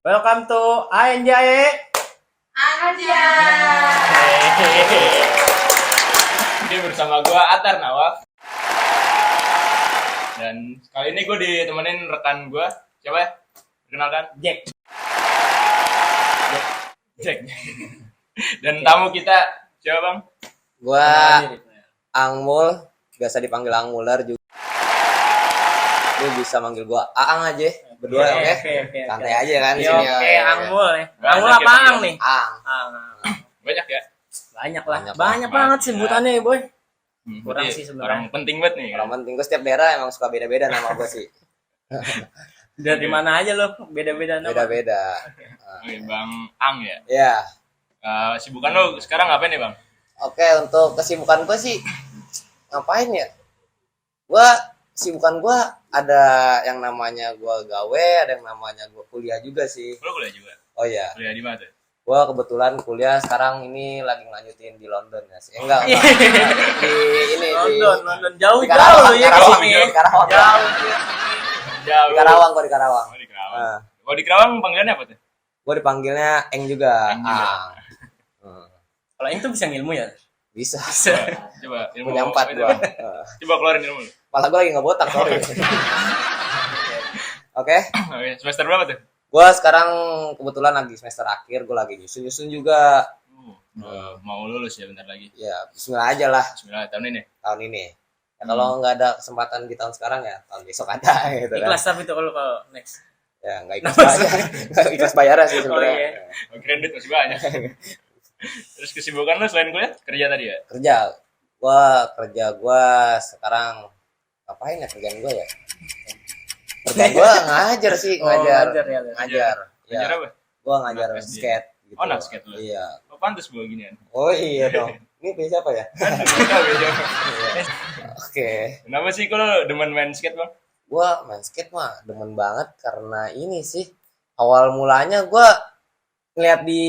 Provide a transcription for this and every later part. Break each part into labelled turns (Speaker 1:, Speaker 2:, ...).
Speaker 1: Welcome to ANJAE.
Speaker 2: Aja.
Speaker 3: Ini bersama gue Atar Nawaf. Dan kali ini gue ditemenin rekan gue. Siapa ya? Perkenalkan.
Speaker 1: Jack.
Speaker 3: Jack. Dan tamu kita siapa bang?
Speaker 4: Gua Angmul, biasa dipanggil Angmuler juga. Lu bisa manggil gua Aang aja, berdua oke? Santai aja kan di sini.
Speaker 1: Oke, Angmul ya.
Speaker 3: Banyak
Speaker 1: Angmul
Speaker 3: ya,
Speaker 1: apa Ang nih?
Speaker 4: Aang.
Speaker 3: Banyak ya?
Speaker 1: Banyak lah.
Speaker 4: Banyak
Speaker 1: Banyak
Speaker 3: lah.
Speaker 1: banget sebutannya ya, Boy. Kurang
Speaker 3: Jadi
Speaker 1: sih sebenarnya.
Speaker 3: Orang penting banget nih.
Speaker 4: Orang penting gua setiap daerah emang suka beda-beda nama gua sih.
Speaker 1: Dari mana aja lo beda-beda nama.
Speaker 4: Beda-beda.
Speaker 3: Oke, Bang Ang ya.
Speaker 4: Ya.
Speaker 3: Sibukan lo sekarang ngapain nih bang?
Speaker 4: Oke, untuk kesibukan gua sih ngapain ya? Kesibukan gua ada yang namanya gua gawe, ada yang namanya gua kuliah juga sih.
Speaker 3: Lo kuliah juga?
Speaker 4: Oh iya.
Speaker 3: Kuliah di mana tuh?
Speaker 4: Gua kebetulan kuliah sekarang ini lagi ngelanjutin di London ya sih. Enggak. Di ini
Speaker 1: London jauh
Speaker 4: di Karawang,
Speaker 1: ya
Speaker 4: Karawang,
Speaker 1: kesini.
Speaker 4: di Karawang.
Speaker 1: Jauh.
Speaker 3: Jauh.
Speaker 4: Di Karawang, gua di Karawang.
Speaker 3: Oh, di Karawang.
Speaker 4: Nah,
Speaker 3: Kalau di Karawang panggilannya apa tuh?
Speaker 4: gua dipanggilnya Eng juga.
Speaker 3: Eng juga.
Speaker 1: Kalau itu bisa ngilmu ya?
Speaker 4: Bisa.
Speaker 3: Coba ilmu
Speaker 4: Punya 4 gua.
Speaker 3: Coba keluarin ilmu lu.
Speaker 4: Malah gua lagi nggak botak, sorry. Oke.
Speaker 3: Oke, semester berapa tuh?
Speaker 4: Gua sekarang kebetulan lagi semester akhir, gua lagi nyusun juga.
Speaker 3: Mau lulus ya bentar lagi.
Speaker 4: Ya, bismillah aja lah
Speaker 3: Bismillah tahun ini.
Speaker 4: tahun ini. Ya, kalau nggak ada kesempatan di tahun sekarang ya tahun besok ada gitu kan.
Speaker 1: Ikhlas tapi itu kalau next.
Speaker 4: Ya nggak ikhlas bayar, nggak ikhlas bayar sih sebenarnya.
Speaker 1: Oh, iya.
Speaker 3: Kredit masih banyak. Terus kesibukan lu selain kuliah kerja tadi ya?
Speaker 4: Kerja gua sekarang ngapain ya kerjaan gua ya? Kerjaan gua ngajar sih, ngajar.
Speaker 1: ya.
Speaker 4: Ngajar.
Speaker 3: Ngajar
Speaker 4: Ya,
Speaker 3: apa?
Speaker 4: gua ngajar
Speaker 3: Anak SD.
Speaker 4: skate gitu.
Speaker 3: Oh, anak skate lu?
Speaker 4: Iya.
Speaker 3: Oh, pantas gua ginian.
Speaker 4: Oh iya dong. Ini punya siapa ya?
Speaker 3: Beda.
Speaker 4: Oke.
Speaker 3: Kenapa sih kalau demen main skate bang?
Speaker 4: Gua main skate mah demen banget karena ini sih. Awal mulanya gua ngeliat di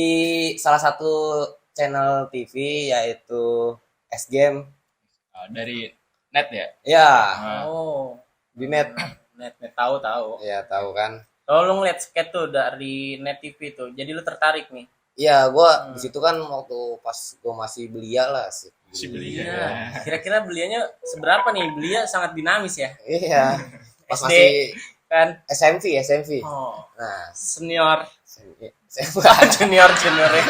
Speaker 4: salah satu channel TV yaitu S Game.
Speaker 3: Dari net ya?
Speaker 4: Ya,
Speaker 3: Nah,
Speaker 1: Oh,
Speaker 4: di net.
Speaker 1: net tahu.
Speaker 4: Ya, tahu kan.
Speaker 1: Kalau lu ngeliat skate tuh dari net TV tuh, jadi lu tertarik nih.
Speaker 4: Iya, gua di situ kan waktu pas gua masih belia lah sih.
Speaker 3: si beli
Speaker 1: Iya.
Speaker 3: ya.
Speaker 1: Kira-kira belianya seberapa nih? Belia sangat dinamis ya.
Speaker 4: Iya. Pas
Speaker 1: SD.
Speaker 4: masih
Speaker 1: Kan?
Speaker 4: SMV.
Speaker 1: Oh,
Speaker 4: Nah,
Speaker 1: senior,
Speaker 4: junior
Speaker 1: junior ya.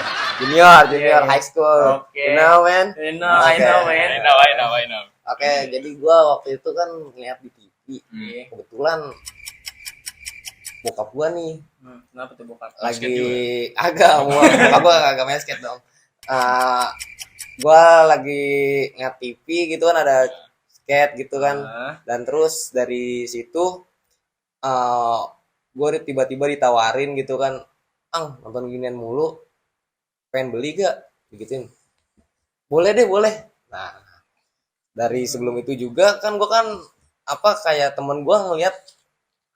Speaker 4: junior high school.
Speaker 1: Oke.
Speaker 4: You know, man.
Speaker 1: I know, man.
Speaker 3: I know.
Speaker 4: Oke, jadi gua waktu itu kan ngeliat di TV.
Speaker 1: Iya.
Speaker 4: Kebetulan bokap gua nih
Speaker 1: Kenapa tuh bokap?
Speaker 3: Basket
Speaker 4: lagi bokap gua agak main skate dong. Gua lagi ngeliat TV gitu kan ada skate gitu kan. Dan terus dari situ gue tiba-tiba ditawarin gitu kan, Ang nonton ginian mulu, pengen beli gak? Begituin. Boleh deh, boleh. Nah, dari sebelum itu juga kan gue kan kayak temen gue ngeliat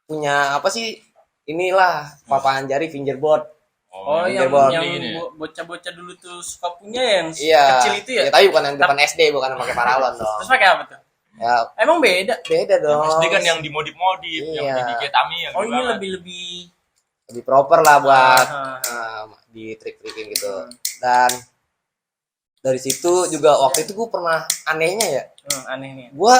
Speaker 4: punya apa sih, inilah papangan jari fingerboard.
Speaker 1: Oh, yang
Speaker 4: fingerboard.
Speaker 3: Ini ya?
Speaker 1: bocah-bocah dulu tuh suka punya yang
Speaker 4: Iya.
Speaker 1: kecil itu ya?
Speaker 4: Ya, tapi bukan yang depan SD, bukan yang pakai paralon dong.
Speaker 1: Terus pakai apa tuh?
Speaker 4: Ya,
Speaker 1: Emang beda?
Speaker 4: beda dong.
Speaker 3: SD kan yang dimodif-modif, yang
Speaker 4: Iya.
Speaker 3: digigit Tami yang
Speaker 1: Oh, ini
Speaker 3: banget.
Speaker 1: lebih
Speaker 4: lebih proper lah buat
Speaker 1: Ah.
Speaker 4: di trik-trikin gitu. Dan dari situ juga waktu itu gue pernah anehnya ya,
Speaker 1: aneh nih.
Speaker 4: gue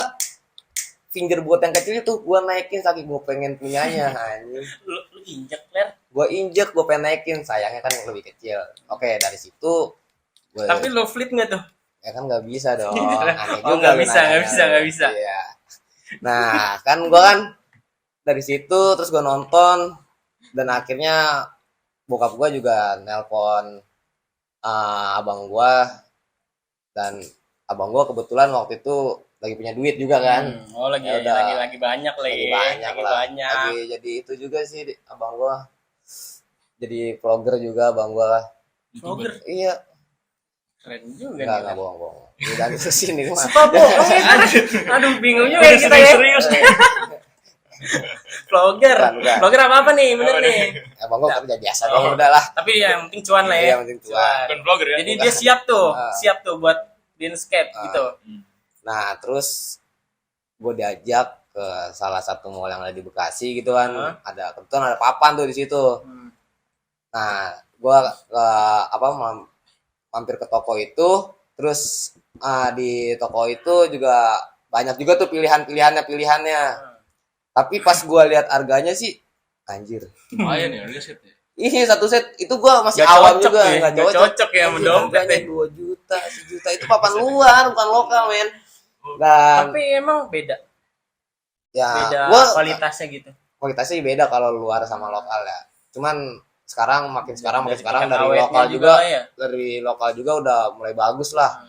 Speaker 4: fingerboard yang kecil itu gue naikin saking gue pengen punyanya. Anjing,
Speaker 1: Lu injek, Ler.
Speaker 4: gue injek, gue pengen naikin, sayangnya kan lebih kecil. Oke, dari situ gue
Speaker 1: Tapi lu flip nggak tuh?
Speaker 4: ya kan nggak bisa dong, aneh
Speaker 1: Oh,
Speaker 4: juga
Speaker 1: nggak
Speaker 4: lu
Speaker 1: bisa,
Speaker 4: nanya.
Speaker 1: nggak bisa.
Speaker 4: Iya. Nah kan gue kan dari situ terus gue nonton dan akhirnya bokap gue juga nelpon abang gue, dan abang gue kebetulan waktu itu lagi punya duit juga kan.
Speaker 1: Oh lagi
Speaker 4: Ya udah.
Speaker 1: lagi banyak
Speaker 4: Lagi banyak lah.
Speaker 1: banyak.
Speaker 4: Lagi jadi itu juga sih abang gue, jadi vlogger juga abang gue.
Speaker 1: Vlogger
Speaker 4: Iya,
Speaker 1: keren juga
Speaker 4: enggak
Speaker 1: nih.
Speaker 4: bohong. Dan sini mah.
Speaker 1: Sumpah bohong ya. Aduh bingung juga ya kita ya.
Speaker 3: Serius nih.
Speaker 1: Vlogger.
Speaker 4: Bukan.
Speaker 1: Vlogger apa nih bener nih.
Speaker 4: Abang gue kerja biasa dong, udah lah.
Speaker 1: Tapi yang penting cuan lah ya.
Speaker 4: Iya, yang penting cuan.
Speaker 3: Bukan vlogger ya.
Speaker 1: Jadi dia siap tuh
Speaker 4: Ah.
Speaker 1: buat di Inscape gitu.
Speaker 4: Nah, terus gue diajak ke salah satu mall yang ada di Bekasi gitu kan. Ada kebetulan ada papan tuh di situ. Nah, gue mampir ke toko itu, terus di toko itu juga banyak juga tuh pilihannya. Tapi pas gue lihat harganya sih, anjir.
Speaker 3: Lumayan ya, lihat ya.
Speaker 4: Ini satu set itu gue masih
Speaker 1: Gak
Speaker 4: awam
Speaker 1: cocok
Speaker 4: juga,
Speaker 1: ya,
Speaker 4: nggak
Speaker 1: gak cocok ya sama
Speaker 4: Anjir,
Speaker 1: dompet
Speaker 4: harganya
Speaker 1: ya.
Speaker 4: 2 juta, 1 juta itu papan luar, bukan lokal men. Dan
Speaker 1: Tapi emang beda
Speaker 4: ya,
Speaker 1: kualitasnya gitu.
Speaker 4: kualitasnya beda kalau luar sama lokal ya. Cuman makin sekarang dari
Speaker 1: awetnya
Speaker 4: lokal juga,
Speaker 1: ya.
Speaker 4: dari lokal juga udah mulai bagus lah.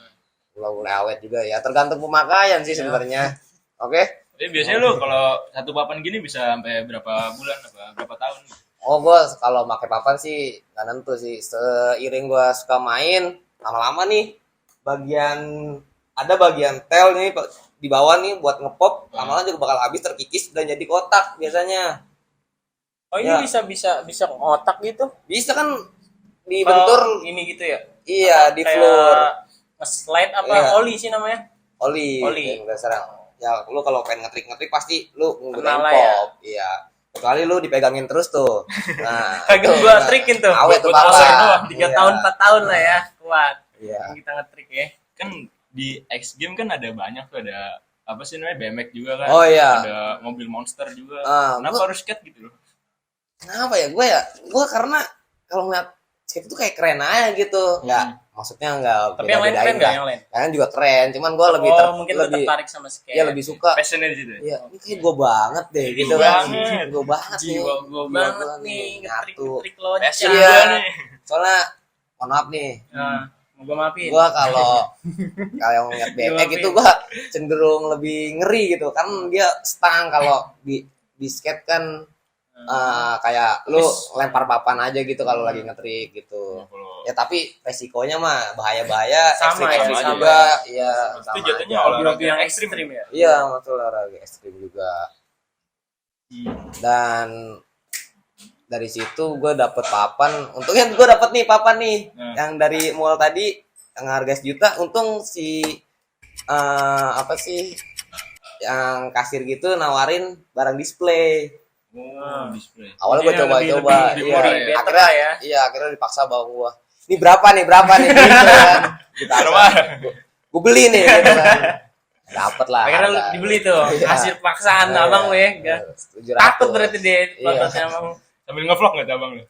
Speaker 4: Mulai awet juga ya, tergantung pemakaian sih sebenarnya. Oke.
Speaker 3: Tapi biasanya lu kalau satu papan gini bisa sampai berapa bulan apa berapa tahun?
Speaker 4: Oh, gue kalau pakai papan sih nggak nentu sih. Seiring gue suka main, lama-lama nih bagian tel nih di bawah nih buat ngepop, lama-lama juga bakal habis, terkikis dan jadi kotak biasanya.
Speaker 1: Oh ini bisa otak gitu.
Speaker 4: Bisa kan dibentur,
Speaker 1: Ini gitu ya.
Speaker 4: iya di floor.
Speaker 1: Slide apa
Speaker 4: Iya.
Speaker 1: oli sih namanya?
Speaker 4: Oli.
Speaker 1: Oli.
Speaker 4: Yang dasar. Ya lu kalau pengen ngetrik pasti lu nggunain
Speaker 1: Kenal lah ya.
Speaker 4: pop. Iya. Kecuali lu dipegangin terus tuh. Nah,
Speaker 1: Kagak
Speaker 4: itu,
Speaker 1: gua
Speaker 4: nah,
Speaker 1: trikin tuh.
Speaker 4: awet tuh
Speaker 1: Buat
Speaker 4: papan.
Speaker 1: awet doang. 3
Speaker 4: Iya.
Speaker 1: tahun 4 tahun lah ya. Kuat.
Speaker 4: Iya.
Speaker 1: Kita ngetrik ya.
Speaker 3: Kan di X game kan ada banyak tuh, ada apa sih namanya, BMX juga kan.
Speaker 4: Oh, iya.
Speaker 3: Ada mobil monster juga.
Speaker 4: Kenapa
Speaker 3: Kenapa harus skate gitu loh?
Speaker 4: Kenapa ya? Gue karena kalau ngeliat skate itu kayak keren aja gitu. Maksudnya enggak
Speaker 1: Tapi yang lain keren enggak yang lain?
Speaker 4: Kalian juga keren, cuman gue lebih
Speaker 1: Mungkin lu
Speaker 4: lebih
Speaker 1: tertarik sama skate.
Speaker 4: ya lebih suka.
Speaker 3: Passionnya di situ.
Speaker 4: Iya, ini kayak gue banget deh gitu
Speaker 3: Gua
Speaker 4: kan.
Speaker 3: banget.
Speaker 4: Gue banget nih.
Speaker 1: Jiwa gua
Speaker 4: Jiwa
Speaker 1: banget
Speaker 4: gua
Speaker 1: nih
Speaker 4: nyatu.
Speaker 1: ngetrik loncat.
Speaker 3: Passion
Speaker 4: Iya.
Speaker 3: gua nih.
Speaker 4: Soalnya mohon maaf nih,
Speaker 1: Nah, mau gua maafin.
Speaker 4: gue kalau ngeliat BMX
Speaker 1: Maafin.
Speaker 4: itu gue cenderung lebih ngeri gitu kan, dia stang. Kalau di skate kan kayak lu lempar papan aja gitu kalau lagi ngetrik gitu. Ya tapi resikonya mah bahaya
Speaker 1: Sama
Speaker 4: ekstrim
Speaker 1: ya, sama
Speaker 4: juga. Iya,
Speaker 3: Itu
Speaker 4: sama
Speaker 3: jatuhnya
Speaker 4: aja.
Speaker 3: olahraga
Speaker 1: yang
Speaker 3: ekstrim.
Speaker 1: ekstrim ya.
Speaker 4: Iya, betul, olahraga ekstrim juga. Dan dari situ gue dapet papan. Untungnya gue dapet nih papan nih yang dari mall tadi yang harga 1 juta. Untung si apa sih yang kasir gitu nawarin barang display.
Speaker 3: Oh, display.
Speaker 4: Awalnya gue
Speaker 1: Jadi yang
Speaker 4: coba-coba,
Speaker 3: lebih
Speaker 4: iya.
Speaker 3: murah ya.
Speaker 4: Akhirnya
Speaker 1: ya.
Speaker 4: iya, akhirnya dipaksa bawa gua. Ini berapa nih gitu kan. Gue beli nih gitu kan. Dapet lah.
Speaker 1: Akhirnya lu
Speaker 4: harga.
Speaker 1: dibeli tuh.
Speaker 4: Iya.
Speaker 1: Hasil paksaan
Speaker 4: Iya.
Speaker 1: abang lu ya. Enggak.
Speaker 4: 700.
Speaker 1: Takut berarti dia
Speaker 4: Iya.
Speaker 1: pototnya abang.
Speaker 3: Sambil ngevlog nggak tuh abang lu?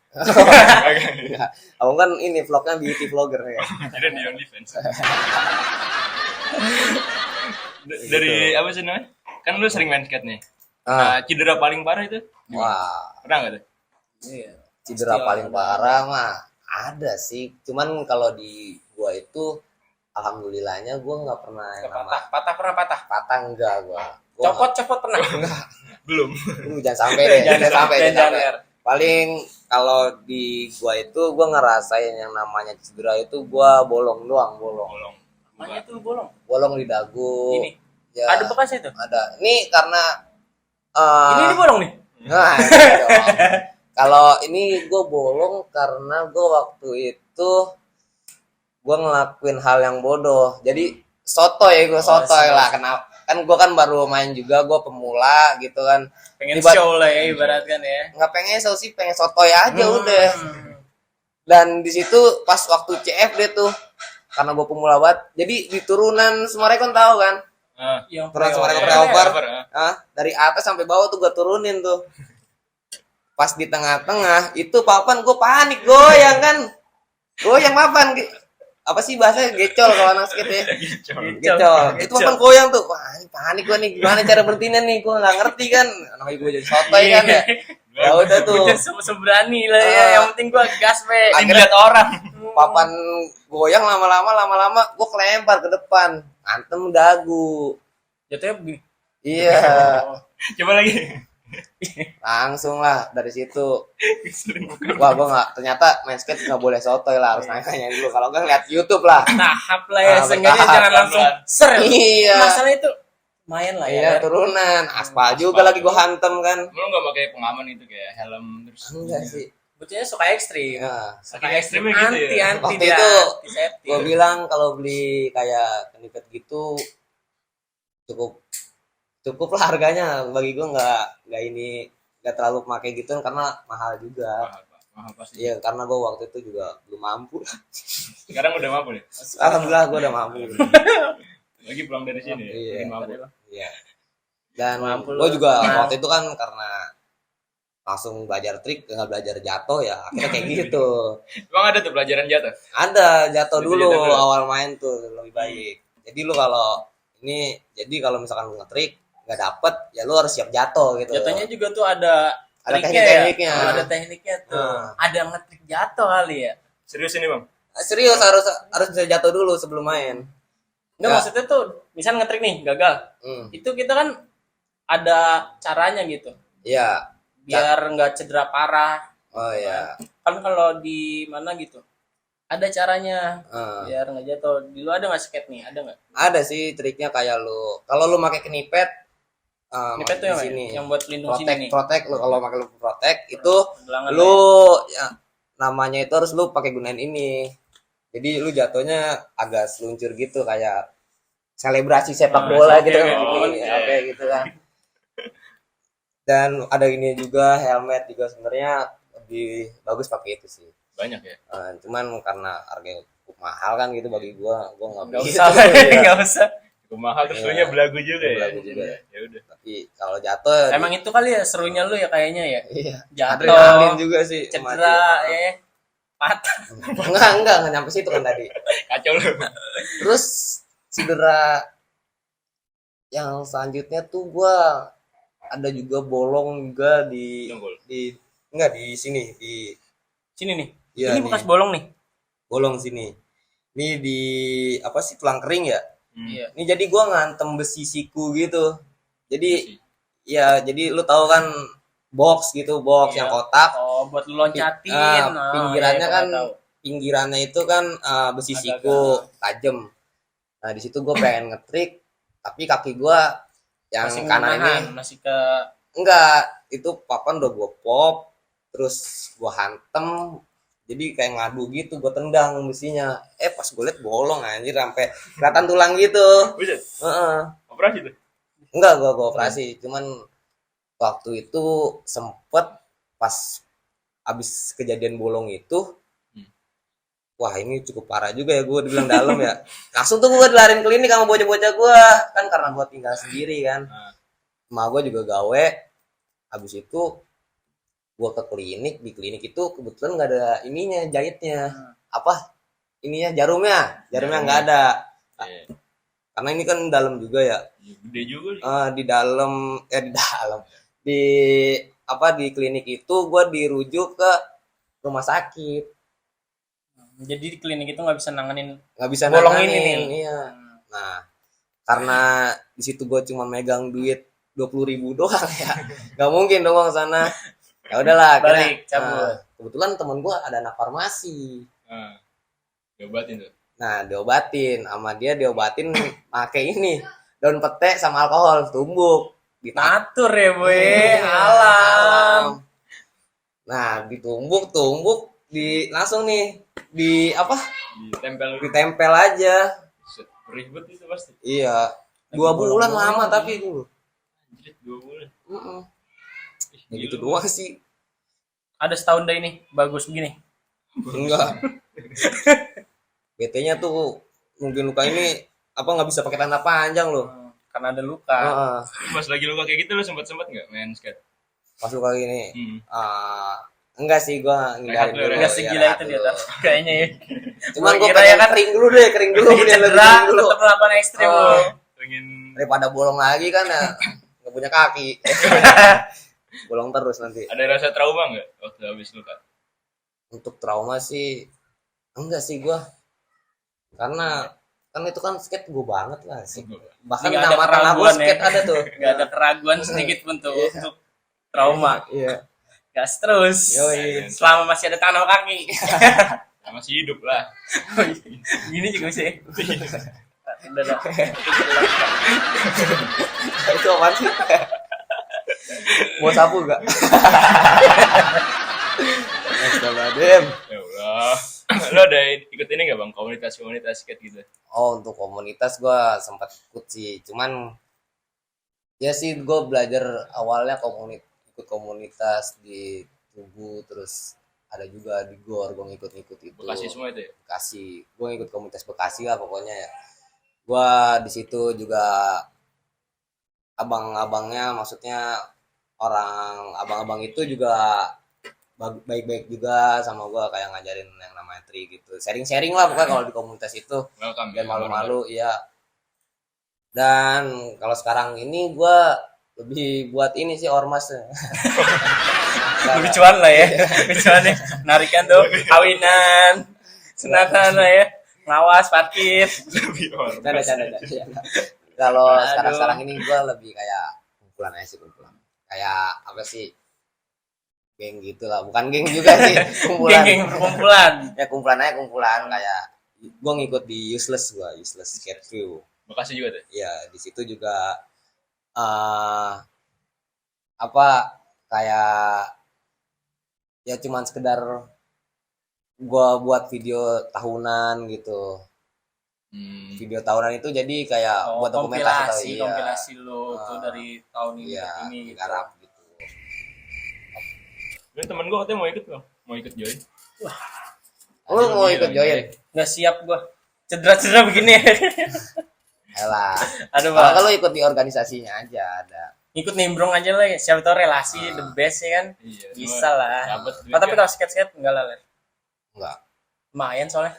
Speaker 4: Iya. Abang kan ini vlognya beauty vlogger ya.
Speaker 3: Kira di OnlyFans. Dari apa sih namanya? Kan lu sering main skate nih. Nah, cedera paling parah itu?
Speaker 4: Wah,
Speaker 3: Pernah nggak tuh?
Speaker 1: Iya.
Speaker 4: cedera paling parah mah ada sih. Cuman kalau di gua itu alhamdulillahnya gua nggak pernah yang nama
Speaker 1: Patah pernah patah.
Speaker 4: patah, enggak gua.
Speaker 1: Copot pernah.
Speaker 3: Belum.
Speaker 4: Jangan sampai deh, jangan sampai.
Speaker 1: Jangan.
Speaker 4: Paling kalau di gua itu gua ngerasain yang namanya cedera itu gua bolong doang, bolong
Speaker 1: Namanya tuh bolong.
Speaker 4: di dagu.
Speaker 1: Ini.
Speaker 4: Ya,
Speaker 1: Ada bekasnya tuh.
Speaker 4: ada. Ini karena
Speaker 1: Ini bolong nih.
Speaker 4: nah, gitu dong. Kalau ini gue bolong karena gue waktu itu gue ngelakuin hal yang bodoh. Jadi sotoy lah. Kenapa? Kan gue kan baru main juga, gue pemula gitu kan.
Speaker 1: Pengen show lah ya ibaratkan ya.
Speaker 4: Nggak pengen show sih, pengen sotoy aja udah. Dan di situ pas waktu CFD tuh, karena gue pemula banget, jadi di turunan Sumarekon tahu kan?
Speaker 1: Yang
Speaker 4: Turunan Sumarekon
Speaker 3: flyover.
Speaker 4: flyover. Dari atas sampai bawah tuh gue turunin tuh. Pas di tengah-tengah itu papan gue panik, goyang kan. Goyang papan. Apa sih bahasanya, gecol kalau anak skate ya. Gecol. Itu papan goyang tuh. Wah, ini panik gue nih, gimana cara berhentinya nih, gue nggak ngerti kan. Namanya gue jadi sotoy kan ya. Ya udah tuh.
Speaker 1: Seberani lah ya, yang penting gua gas be.
Speaker 3: Dilihat orang.
Speaker 4: Papan goyang lama-lama gue kelempar ke depan, antem dagu.
Speaker 1: Jatuhnya begini.
Speaker 4: Iya,
Speaker 3: Coba lagi.
Speaker 4: langsung lah dari situ. Wah, gue nggak, ternyata main skate nggak boleh sotoy lah, harus nanya dulu. Kalau nggak lihat YouTube lah.
Speaker 1: Tahap lah ya,
Speaker 4: Nah,
Speaker 1: seenggaknya
Speaker 4: bertahap,
Speaker 1: jangan langsung ser.
Speaker 4: Iya.
Speaker 1: Masalah itu lumayan lah ya.
Speaker 4: Iya, turunan aspal juga
Speaker 3: Aspal
Speaker 4: lagi gue hantem kan.
Speaker 3: Lu nggak pakai pengaman itu kayak helm terus?
Speaker 4: Enggak sih.
Speaker 1: Bocahnya suka ekstrim.
Speaker 4: Ya.
Speaker 3: Saking ekstrimnya gitu ya.
Speaker 1: Anti
Speaker 4: Waktu
Speaker 1: dia.
Speaker 4: itu
Speaker 1: Anti-safety.
Speaker 4: gue bilang kalau beli kayak kenipet gitu cukup lah harganya, bagi gue nggak terlalu pakai gitu karena mahal juga.
Speaker 3: Mahal pasti.
Speaker 4: Iya, karena gue waktu itu juga belum mampu.
Speaker 3: Sekarang udah mampu nih.
Speaker 4: Alhamdulillah gue udah mampu.
Speaker 3: Lagi pulang dari sini.
Speaker 4: Iya.
Speaker 3: Makin mampu.
Speaker 4: Iya. Dan
Speaker 1: Mampu
Speaker 4: gue
Speaker 1: lu.
Speaker 4: juga
Speaker 1: Nah.
Speaker 4: waktu itu kan karena langsung belajar trik, nggak belajar jatuh ya akhirnya kayak gitu.
Speaker 3: Emang ada tuh pelajaran jatuh?
Speaker 4: Ada jatuh
Speaker 3: Jadi
Speaker 4: dulu
Speaker 3: jatuh dulu.
Speaker 4: awal main tuh lebih baik. Jadi lu kalau misalkan lu ngetrik nggak dapet ya lu harus siap jatuh gitu.
Speaker 1: Jatuhnya juga tuh ada
Speaker 4: Ada
Speaker 1: triknya
Speaker 4: teknik-tekniknya.
Speaker 1: ya. Ada tekniknya tuh.
Speaker 4: Nah.
Speaker 1: Ada ngetrik jatuh kali ya.
Speaker 3: Serius ini bang?
Speaker 4: Serius harus bisa jatuh dulu sebelum main.
Speaker 1: Enggak
Speaker 4: Ya.
Speaker 1: maksudnya tuh misal ngetrik nih gagal. Itu kita kan ada caranya gitu.
Speaker 4: Iya.
Speaker 1: Biar nggak cedera parah.
Speaker 4: Oh iya.
Speaker 1: Kan kalau di mana gitu. Ada caranya biar nggak jatuh. Di lu ada nggak skate nih? Ada nggak?
Speaker 4: Ada sih triknya kayak kalau lu pakai knipet
Speaker 1: Knipet tuh
Speaker 4: di
Speaker 1: yang mana?
Speaker 4: sini.
Speaker 1: Yang buat pelindung sini nih.
Speaker 4: Protect lu kalau pakai lu protect itu
Speaker 1: Gelangan
Speaker 4: lu ya, namanya itu harus lu pakai gunain ini. Jadi lu jatuhnya agak seluncur gitu kayak selebrasi sepak bola
Speaker 3: oke,
Speaker 4: gitu kan.
Speaker 3: oke.
Speaker 4: Oke gitu kan. Dan ada ini juga helmet juga sebenarnya lebih bagus pakai itu sih.
Speaker 3: Banyak ya?
Speaker 4: Cuman karena harganya cukup mahal kan gitu bagi gua nggak
Speaker 1: Nggak
Speaker 4: beli.
Speaker 1: usah,
Speaker 4: Iya.
Speaker 1: nggak usah.
Speaker 3: Cukup mahal terus
Speaker 4: Iya.
Speaker 3: lu nya belagu juga ya?
Speaker 4: Belagu juga.
Speaker 3: Ya udah.
Speaker 4: Tapi kalau jatuh
Speaker 1: Emang itu kali ya serunya lu ya kayaknya ya.
Speaker 4: iya.
Speaker 1: Jatuh,
Speaker 4: Adrenalin juga sih.
Speaker 1: cedera, patah.
Speaker 4: Enggak nyampe situ kan tadi.
Speaker 3: Kacau lu.
Speaker 4: Terus cedera yang selanjutnya tuh gua ada juga bolong juga
Speaker 3: Dengkul.
Speaker 4: enggak di sini di
Speaker 1: Sini nih.
Speaker 4: Iya,
Speaker 1: Ini
Speaker 4: nih.
Speaker 1: bekas bolong nih.
Speaker 4: bolong sini. Ini di apa sih tulang kering ya?
Speaker 1: Iya.
Speaker 4: Ini jadi gua ngantem besi siku gitu. Jadi ya jadi lu tahu kan box gitu, box
Speaker 1: Iya.
Speaker 4: yang kotak.
Speaker 1: Oh, buat lu loncatin.
Speaker 4: Pinggirannya
Speaker 1: iya,
Speaker 4: kan
Speaker 1: gua tahu.
Speaker 4: pinggirannya itu kan besi
Speaker 1: Agak-agak.
Speaker 4: siku tajam. Nah di situ gue pengen ngetrik, tapi kaki gue yang
Speaker 1: Masih
Speaker 4: kanan
Speaker 1: menahan,
Speaker 4: ini
Speaker 1: masih ke
Speaker 4: enggak, itu papan udah gue pop, terus gue hantem, jadi kayak ngadu gitu, gue tendang besinya. Pas gue liat bolong anjir, sampai kelihatan tulang gitu.
Speaker 3: Buset,
Speaker 4: Heeh.
Speaker 3: operasi tuh?
Speaker 4: Enggak, gue operasi, cuman waktu itu sempet pas abis kejadian bolong itu, wah ini cukup parah juga ya, gue dibilang dalam ya. Langsung tuh gue dilarin klinik sama bocah-bocah gue, kan karena gue tinggal sendiri kan. Emak gue juga gawe. Habis itu gue ke klinik, di klinik itu kebetulan nggak ada ininya, jahitnya. Apa? Ininya jarumnya nggak ada.
Speaker 3: Iya.
Speaker 4: Karena ini kan dalam juga ya.
Speaker 3: Gede juga nih.
Speaker 4: Di dalam di di klinik itu gue dirujuk ke rumah sakit,
Speaker 1: jadi di klinik itu nggak bisa nanganin
Speaker 4: nggak bisa
Speaker 1: bolong
Speaker 4: nanganin,
Speaker 1: ini nih.
Speaker 4: iya. Nah karena di situ gue cuma megang duit 20.000 doang ya, nggak mungkin dong ke sana. Ya udahlah akhirnya,
Speaker 1: Balik, cabut.
Speaker 4: kebetulan temen gue ada anak farmasi.
Speaker 3: Diobatin tuh.
Speaker 4: Nah diobatin pakai ini daun pete sama alkohol tumbuk.
Speaker 1: Natur ya boy,
Speaker 4: Iya,
Speaker 1: alam.
Speaker 4: Nah ditumbuk langsung nih
Speaker 3: Ditempel.
Speaker 4: ditempel aja.
Speaker 3: Ribet itu pasti.
Speaker 4: Iya, 2 bulan lama tapi dulu.
Speaker 3: Anjir, 2 bulan.
Speaker 4: Ya gitu doang sih.
Speaker 1: Ada setahun dah ini bagus begini.
Speaker 4: Enggak. BT-nya tuh mungkin luka ini nggak bisa pakai tanda panjang loh.
Speaker 1: Karena ada luka.
Speaker 4: Heeh.
Speaker 3: Pas lagi luka kayak gitu lu sempat nggak main skate?
Speaker 4: Pas luka gini. Enggak sih, gua ngindarin dulu.
Speaker 1: Enggak segila itu dia tuh. Kayaknya ya.
Speaker 4: Cuman gua
Speaker 1: Kira
Speaker 4: pengen
Speaker 1: ya kan?
Speaker 4: kering dulu biar
Speaker 1: Lagi
Speaker 4: lebih
Speaker 1: cedera,
Speaker 4: kering dulu.
Speaker 1: tetap melakukan ekstrim
Speaker 4: Oh.
Speaker 1: lo.
Speaker 3: Pengen
Speaker 4: Daripada bolong lagi kan ya nggak punya kaki. bolong terus nanti.
Speaker 3: Ada rasa trauma nggak waktu habis lu kan?
Speaker 4: Untuk trauma sih enggak sih gua, karena kan itu kan skate gue banget lah sih. Bahkan
Speaker 1: Nggak ada
Speaker 4: nama tanah gue
Speaker 1: keraguan
Speaker 4: skate
Speaker 1: ya.
Speaker 4: ada tuh.
Speaker 1: Gak ada keraguan sedikit pun tuh untuk trauma.
Speaker 4: Iya.
Speaker 1: Gas terus.
Speaker 4: Yoi.
Speaker 1: Selama masih ada tangan kaki.
Speaker 3: Masih hidup lah.
Speaker 1: Gini juga sih. Udah dah.
Speaker 4: Itu apaan sih? Mau sapu gak? Astagfirullahaladzim.
Speaker 3: Ya Allah. Lo ada ikut ini nggak bang, komunitas skate gitu?
Speaker 4: Oh, untuk komunitas gue sempat ikut sih, cuman ya sih gue belajar awalnya ikut komunitas di Tugu, terus ada juga di GOR gue ngikut-ngikut itu.
Speaker 3: Bekasi semua itu ya?
Speaker 4: Bekasi, gue ngikut komunitas Bekasi lah pokoknya ya. Gue di situ juga abang-abangnya, maksudnya orang abang-abang itu juga baik-baik juga sama gue, kayak ngajarin yang namanya tri gitu, sharing-sharing lah pokoknya kalau di komunitas itu.
Speaker 3: Welcome.
Speaker 4: Dan malu-malu ya. Dan kalau sekarang ini gue lebih buat ini sih ormas.
Speaker 1: Lebih cuan lah ya. Lebih cuan ya. Narikan tuh kawinan, sunatan lah ya. Ngawas parkir.
Speaker 4: Canda. Kalau sekarang ini gue lebih kayak kumpulan aja sih, kumpulan. Kayak apa sih? Geng gitu lah, bukan geng juga sih, kumpulan.
Speaker 1: Geng perkumpulan.
Speaker 4: Ya kumpulan kayak gue ngikut di Useless Skate Crew.
Speaker 3: Bekasi juga tuh.
Speaker 4: Ya di situ juga apa kayak ya cuman sekedar gue buat video tahunan gitu. Video tahunan itu jadi kayak buat dokumentasi
Speaker 1: kompilasi lo tuh dari tahun ini
Speaker 4: iya,
Speaker 1: ini gitu.
Speaker 4: garap gitu.
Speaker 3: Ini temen gue katanya mau ikut join.
Speaker 4: Lu mau ikut join?
Speaker 1: Nggak siap gua. Cedera begini.
Speaker 4: Elah.
Speaker 1: Aduh,
Speaker 4: kalau ikut di organisasinya aja ada.
Speaker 1: Ikut nimbrung aja lah, siapa tau relasi the best ya kan.
Speaker 3: Iya,
Speaker 1: Bisa lah.
Speaker 3: dapet
Speaker 1: Tapi kalau skate enggak lah.
Speaker 4: Enggak.
Speaker 1: Lumayan soalnya.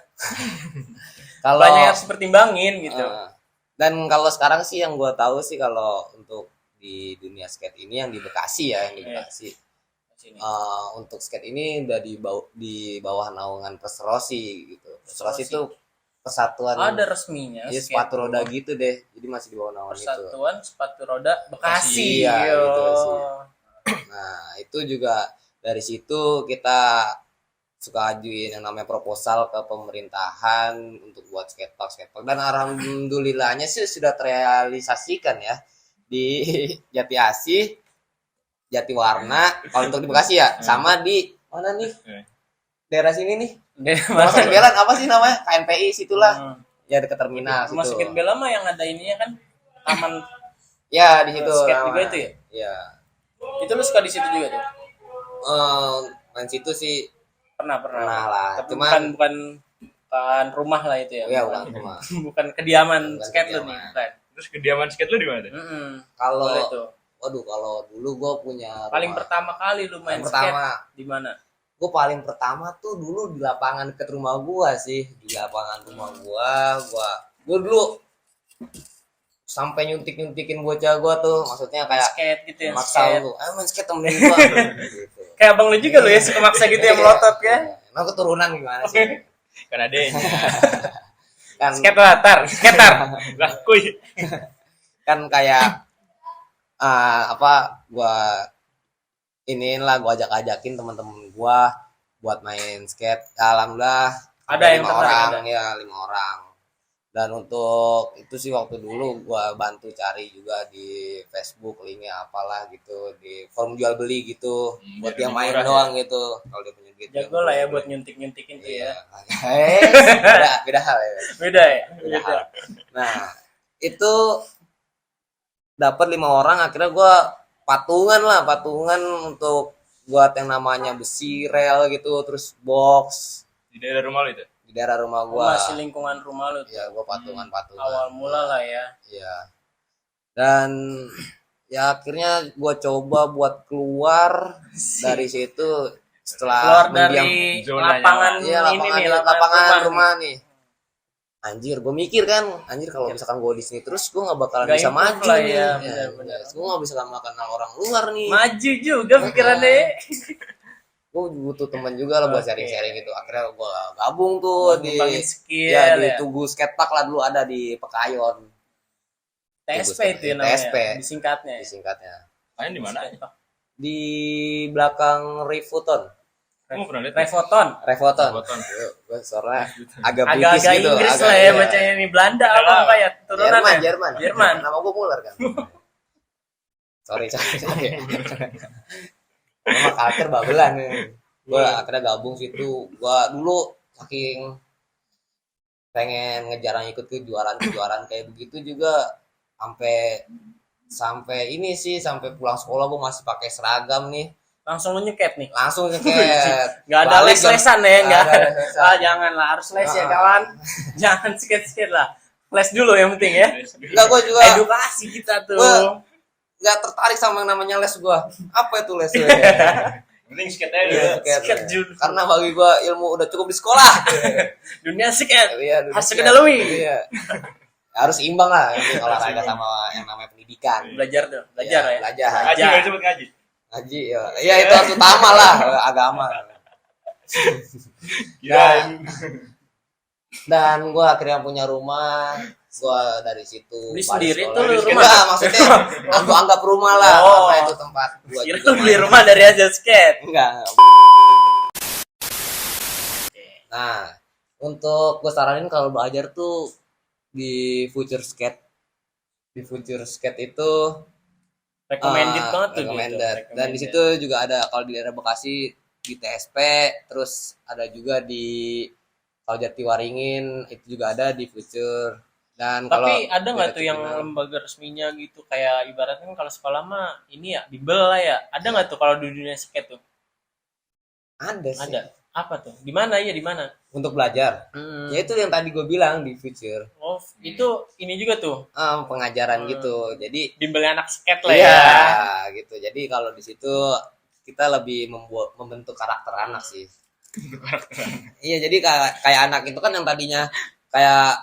Speaker 4: Kalau
Speaker 1: banyak yang harus dipertimbangin gitu.
Speaker 4: Dan kalau sekarang sih yang gua tahu sih kalau untuk di dunia skate ini yang di Bekasi ya, yang di Bekasi. Untuk skate ini udah di bawah naungan Persrosi gitu. Persrosi itu persatuan
Speaker 1: ada resminya.
Speaker 4: Iya, sepatu roda gitu deh. Jadi masih di bawah naungan itu.
Speaker 1: Persatuan sepatu roda Bekasi.
Speaker 4: Iya, gitu sih. Nah, itu juga dari situ kita suka ajuin yang namanya proposal ke pemerintahan untuk buat skatepark, dan alhamdulillahnya sih sudah terrealisasikan ya di Jati Asih, Jatiwarna kalau untuk di Bekasi ya, sama di mana nih daerah sini nih, Rumah Sakit Bela apa sih namanya, KNPI situlah ya, dekat terminal
Speaker 1: Rumah
Speaker 4: situ.
Speaker 1: Sakit Bela mah yang ada ininya kan taman
Speaker 4: ya di situ
Speaker 1: skate juga itu ya.
Speaker 4: Iya.
Speaker 1: Itu lu suka di situ juga tuh?
Speaker 4: Main situ sih
Speaker 1: Pernah
Speaker 4: lah.
Speaker 1: Tapi
Speaker 4: Cuman
Speaker 1: bukan rumah lah itu ya.
Speaker 4: Iya, bukan rumah.
Speaker 1: Bukan kediaman
Speaker 4: Bukan
Speaker 1: skate lu
Speaker 4: kediaman.
Speaker 1: nih, bukan.
Speaker 3: Terus kediaman skate lu di mana tuh?
Speaker 4: Kalau
Speaker 1: Boleh tuh.
Speaker 4: waduh, kalau dulu gue punya
Speaker 1: Paling
Speaker 4: rumah.
Speaker 1: pertama kali lu main skate
Speaker 4: Pertama
Speaker 1: di mana?
Speaker 4: gue paling pertama tuh dulu di lapangan dekat rumah gue sih, di lapangan rumah gue dulu sampai nyuntikin bocah gue tuh, maksudnya kayak
Speaker 1: Skate gitu ya.
Speaker 4: maksa lu, main skate temenin gue gitu.
Speaker 1: Kayak abang lu juga lu ya suka maksa gitu ya, melotot ya.
Speaker 4: Nah, keturunan gimana sih?
Speaker 3: Kan adanya.
Speaker 4: Kan
Speaker 1: Skater.
Speaker 3: Lah, kuy.
Speaker 4: kan kayak gua inilah gua ajakin teman-teman gua buat main skate. Alhamdulillah
Speaker 1: Ada yang
Speaker 4: 5
Speaker 1: tertarik,
Speaker 4: orang
Speaker 1: ada.
Speaker 4: ya, 5 orang. Dan untuk itu sih waktu dulu gua bantu cari juga di Facebook linknya apalah gitu, di forum jual beli gitu, buat dia main
Speaker 3: murah
Speaker 4: doang gitu. Kalau dia punya duit.
Speaker 1: Jago lah ya buat nyuntikin tuh
Speaker 4: Iya.
Speaker 1: ya.
Speaker 4: beda hal ya.
Speaker 1: Beda ya?
Speaker 4: Beda hal. Nah, itu dapat 5 orang, akhirnya gue patungan untuk buat yang namanya besi rel gitu, terus box
Speaker 3: Di daerah rumah lu itu?
Speaker 4: di daerah rumah gue.
Speaker 1: Masih lingkungan rumah lu tuh.
Speaker 4: Ya, gue patungan.
Speaker 1: Awal mula lah ya.
Speaker 4: Iya. Dan ya akhirnya gue coba buat keluar dari situ setelah
Speaker 1: Keluar dari
Speaker 3: zona
Speaker 1: lapangan
Speaker 4: Iya,
Speaker 1: ini nih,
Speaker 4: lapangan rumah nih. anjir gue mikir kan, anjir kalau misalkan gue di sini terus gue nggak bakalan
Speaker 1: Nggak
Speaker 4: bisa
Speaker 1: improve
Speaker 4: maju
Speaker 1: lah
Speaker 4: nih.
Speaker 1: ya,
Speaker 4: Ya,
Speaker 1: benar-benar.
Speaker 4: gue nggak bisa kenal orang luar nih.
Speaker 1: Maju juga pikirannya.
Speaker 4: Gue butuh teman juga lah buat
Speaker 1: Oke.
Speaker 4: sharing-sharing gitu. Akhirnya gue gabung tuh di
Speaker 1: Ngembangin skill
Speaker 4: ya di
Speaker 1: ya.
Speaker 4: Tugu Skatepark lah, dulu ada di Pekayon
Speaker 1: TSP itu ya
Speaker 4: TSP.
Speaker 1: namanya. Disingkatnya.
Speaker 4: disingkatnya.
Speaker 3: Main di mana?
Speaker 4: Di belakang Revoton.
Speaker 3: Kamu pernah lihat?
Speaker 1: Revoton.
Speaker 4: Revoton.
Speaker 3: Revoton.
Speaker 4: Gue soalnya agak British
Speaker 1: Agak-agak
Speaker 4: gitu.
Speaker 1: Inggris
Speaker 4: agak-
Speaker 1: lah ya
Speaker 4: iya.
Speaker 1: bacanya ini Belanda apa kayak turunan ya?
Speaker 4: Jerman. Nama gue Muller kan. sorry. Nama culture babelan nih. Gue akhirnya gabung situ. Gue dulu saking pengen ngejarang ikut kejuaraan kayak begitu juga sampai ini sih, sampai pulang sekolah gue masih pakai seragam nih,
Speaker 1: Langsung lu nyeket nih.
Speaker 4: langsung nyeket.
Speaker 1: Gak ada
Speaker 4: Balik
Speaker 1: les-lesan ya,
Speaker 4: nggak
Speaker 1: enggak.
Speaker 4: ada les-lesan.
Speaker 1: Ah, jangan lah, harus les ya kawan. Jangan sikit-sikit lah. Les dulu yang penting ya.
Speaker 4: Enggak, gue juga
Speaker 1: Edukasi kita tuh.
Speaker 4: Gua- nggak tertarik sama yang namanya les. Gue apa itu les?
Speaker 3: Penting skate aja
Speaker 4: Iya,
Speaker 3: dulu.
Speaker 4: skate.
Speaker 1: Skate dulu.
Speaker 4: Karena bagi gue ilmu udah cukup di sekolah.
Speaker 1: Dunia siket.
Speaker 4: Iya,
Speaker 1: Harus
Speaker 4: skate.
Speaker 1: dikendalui.
Speaker 4: Iya. Harus imbang lah ini olahraga sama yang namanya pendidikan.
Speaker 1: Belajar tuh, belajar ya.
Speaker 4: Belajar.
Speaker 3: Ngaji nggak disebut ngaji.
Speaker 4: Ngaji ya. Iya, itu harus utama lah, agama.
Speaker 3: Kirain.
Speaker 4: Dan gue akhirnya punya rumah. Gue dari situ
Speaker 1: Beli
Speaker 4: balik
Speaker 1: sendiri
Speaker 4: sekolah.
Speaker 1: tuh lu rumah?
Speaker 4: Enggak, maksudnya gue anggap rumah lah,
Speaker 1: Oh.
Speaker 4: karena itu tempat gue
Speaker 1: Kira lu beli rumah dari hasil skate.
Speaker 4: enggak. Nah, untuk gue saranin kalau belajar tuh di Future Skate. Di Future Skate itu
Speaker 1: Recommended banget tuh
Speaker 4: recommended.
Speaker 1: gitu.
Speaker 4: Dan di situ juga ada kalau di daerah Bekasi di TSP, terus ada juga di kalau Jatiwaringin itu juga ada di Future. Dan kalau
Speaker 1: Tapi ada nggak
Speaker 4: daerah
Speaker 1: tuh yang
Speaker 4: Cipinang,
Speaker 1: lembaga resminya gitu kayak ibaratnya kan kalau sekolah mah ini ya bimbel lah ya. Ada nggak tuh kalau di dunia skate tuh?
Speaker 4: ada sih
Speaker 1: Ada. Apa tuh? Di mana ya di mana?
Speaker 4: untuk belajar. Ya itu yang tadi gue bilang di Future.
Speaker 1: Oh, itu ini juga tuh
Speaker 4: Pengajaran gitu. Jadi
Speaker 1: bimbelnya anak skate lah
Speaker 4: iya
Speaker 1: ya.
Speaker 4: gitu. Jadi kalau di situ kita lebih membentuk karakter anak sih. Iya, jadi kayak anak itu kan yang tadinya kayak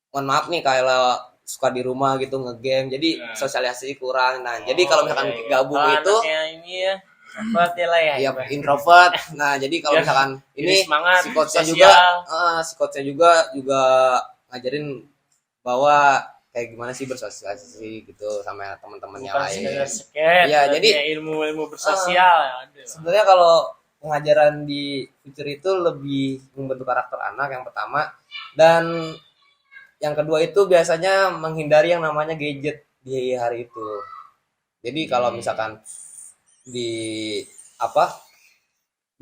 Speaker 4: mohon maaf nih kalau suka di rumah gitu ngegame, jadi
Speaker 3: Nah.
Speaker 4: sosialisasi kurang. Nah, jadi kalau misalkan gabung
Speaker 1: Oh,
Speaker 4: itu
Speaker 1: anaknya ini ya. Apa dia lah ya?
Speaker 4: ya introvert. Nah, jadi kalau
Speaker 1: Biar
Speaker 4: misalkan
Speaker 1: jadi
Speaker 4: ini
Speaker 1: semangat
Speaker 4: si coachnya
Speaker 1: sosial.
Speaker 4: juga ngajarin bahwa kayak gimana sih bersosialisasi gitu sama teman-temannya
Speaker 1: Bukan
Speaker 4: lain.
Speaker 1: sekedar skate.
Speaker 4: Iya,
Speaker 1: berarti
Speaker 4: jadi
Speaker 1: ya ilmu-ilmu bersosial ya. Aduh.
Speaker 4: sebenarnya kalau pengajaran di Future itu lebih membentuk karakter anak yang pertama, dan yang kedua itu biasanya menghindari yang namanya gadget di hari itu. Jadi kalau misalkan di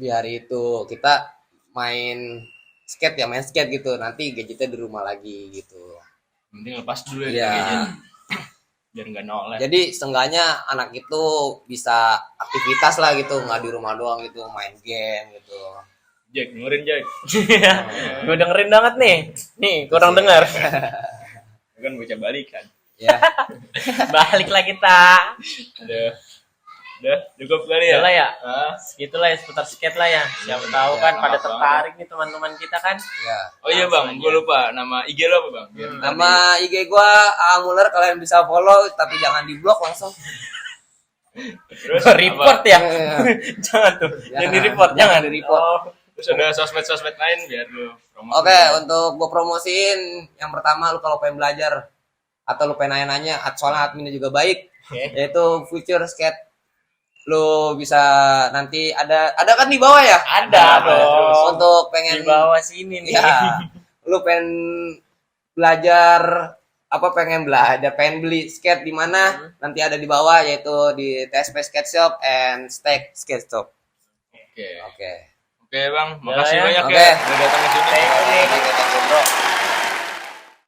Speaker 4: hari itu kita main skate gitu, nanti gadgetnya di rumah lagi gitu.
Speaker 3: Penting lepas dulu ya.
Speaker 4: Iya.
Speaker 3: gadget. Biar nggak noleh.
Speaker 4: Jadi seenggaknya anak itu bisa aktivitas lah gitu, nggak di rumah doang gitu main game gitu.
Speaker 3: Jack, dengerin Jack.
Speaker 1: Gue dengerin banget nih. Nih, kurang dengar.
Speaker 3: Kan bocah balik kan.
Speaker 4: Ya,
Speaker 1: Baliklah kita.
Speaker 3: Udah, cukup kali ya.
Speaker 1: Udah lah ya.
Speaker 3: Ah.
Speaker 1: Segitulah ya seputar skate lah ya. Siapa tahu
Speaker 4: Ya,
Speaker 1: kan pada
Speaker 3: maaf
Speaker 1: tertarik nih teman-teman kita kan.
Speaker 4: ya.
Speaker 3: Oh iya bang,
Speaker 1: Langsung
Speaker 3: gue
Speaker 1: aja.
Speaker 3: lupa nama IG lo apa bang? Biar ntar
Speaker 4: Nama IG gua Muller, kalian bisa follow tapi jangan di blok langsung.
Speaker 3: Terus
Speaker 1: Report
Speaker 3: apa?
Speaker 1: ya. Jangan tuh.
Speaker 4: Jangan.
Speaker 1: Yang di report,
Speaker 4: Jangan
Speaker 1: jangan
Speaker 4: di-report.
Speaker 1: Oh.
Speaker 3: Terus ada sosmed lain biar lu promosi.
Speaker 4: Oke, untuk gua promosiin yang pertama, lu kalau pengen belajar atau lu pengen nanya-nanya, soalnya adminnya juga baik,
Speaker 1: Oke.
Speaker 4: yaitu Future Skate. Lu bisa nanti ada kan di bawah ya?
Speaker 1: Ada dong.
Speaker 4: Untuk
Speaker 1: Di
Speaker 4: pengen
Speaker 1: bawah sini nih.
Speaker 4: ya, lu pengen belajar pengen beli skate di mana? Nanti ada di bawah, yaitu di TSP Skate Shop and Stack Skate Shop.
Speaker 3: Oke.
Speaker 4: Oke.
Speaker 3: Oke bang, makasih
Speaker 1: Ya, ya.
Speaker 3: banyak
Speaker 4: Oke.
Speaker 3: ya udah datang ke sini.
Speaker 1: Thank you nih.
Speaker 4: Thank you, bro.